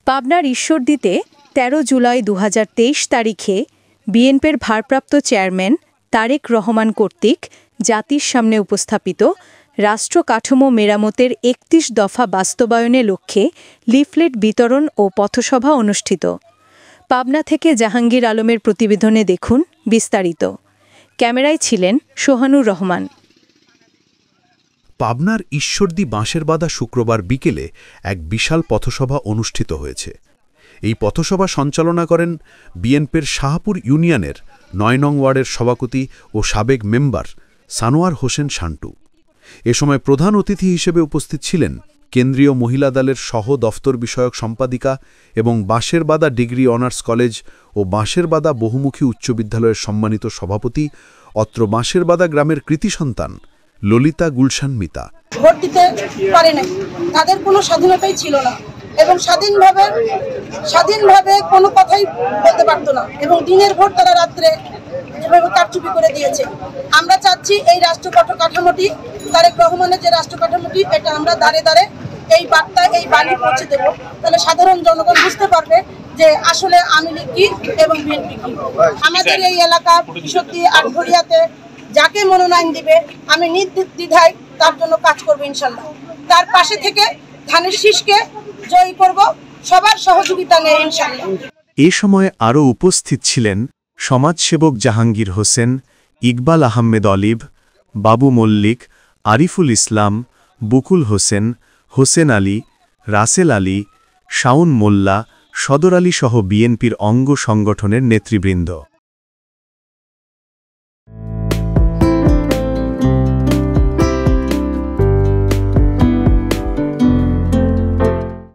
পাবনার ঈশ্বরদীতে ১৩ জুলাই ২০২৩ তারিখে বিএনপির ভারপ্রাপ্ত চেয়ারম্যান তারেক রহমান কর্তৃক জাতির সামনে উপস্থাপিত রাষ্ট্র কাঠামো মেরামতের ৩১ দফা বাস্তবায়নের লক্ষ্যে লিফলেট বিতরণ ও পথসভা অনুষ্ঠিত। পাবনা থেকে জাহাঙ্গীর আলমের প্রতিবেদনে দেখুন বিস্তারিত। ক্যামেরায় ছিলেন সোহানুর রহমান। পাবনার ঈশ্বরদী বাঁশেরবাদা শুক্রবার বিকেলে এক বিশাল পথসভা অনুষ্ঠিত হয়েছে। এই পথসভা সঞ্চালনা করেন বিএনপির শাহপুর ইউনিয়নের ৯ নং ওয়ার্ডের সভাপতি ও সাবেক মেম্বার সানোয়ার হোসেন শান্টু। এ সময় প্রধান অতিথি হিসেবে উপস্থিত ছিলেন কেন্দ্রীয় মহিলা দলের সহ দফতর বিষয়ক সম্পাদিকা এবং বাঁশেরবাদা ডিগ্রি অনার্স কলেজ ও বাঁশেরবাদা বহুমুখী উচ্চ বিদ্যালয়ের সম্মানিত সভাপতি অত্র বাঁশেরবাদা গ্রামের কৃতি সন্তান ললিতা গুলশান মিতা। ভোট দিতে পারে নাই, তাদের কোনো স্বাধীনতাই ছিল না এবং স্বাধীনভাবে কোনো কথাই বলতে পারতো না এবং দিনের ভোট তারা রাত্রে যেভাবে কারচুপি করে দিয়েছে। আমরা চাচ্ছি এই রাষ্ট্র কাঠামোটি, তারেক রহমানের যে রাষ্ট্র কাঠামোটি, এটা আমরা দাঁড়ে দাঁড়ে এই বার্তা, এই বাণী পৌঁছে দেবো। তাহলে সাধারণ জনগণ বুঝতে পারবে যে আসলে আওয়ামী লীগ কি এবং বিএনপি কি। আমাদের এই এলাকা ঈশ্বরদী আটঘরিয়াতে যাকে মনোনয়ন দিবে আমি নির্দ্বিধায় তার জন্য কাজ করবো ইনশাল্লাহ। তার পাশে থেকে ধানের শীষকে জয়ী করব, সবার সহযোগিতা নিয়ে ইনশাল্লাহ। এ সময় আরও উপস্থিত ছিলেন সমাজসেবক জাহাঙ্গীর হোসেন, ইকবাল আহমেদ অলিভ, বাবু মল্লিক, আরিফুল ইসলাম, বুকুল হোসেন, হোসেন আলী, রাসেল আলী, শাউন মোল্লা, সদর আলী সহ বিএনপির অঙ্গ সংগঠনের নেতৃবৃন্দ।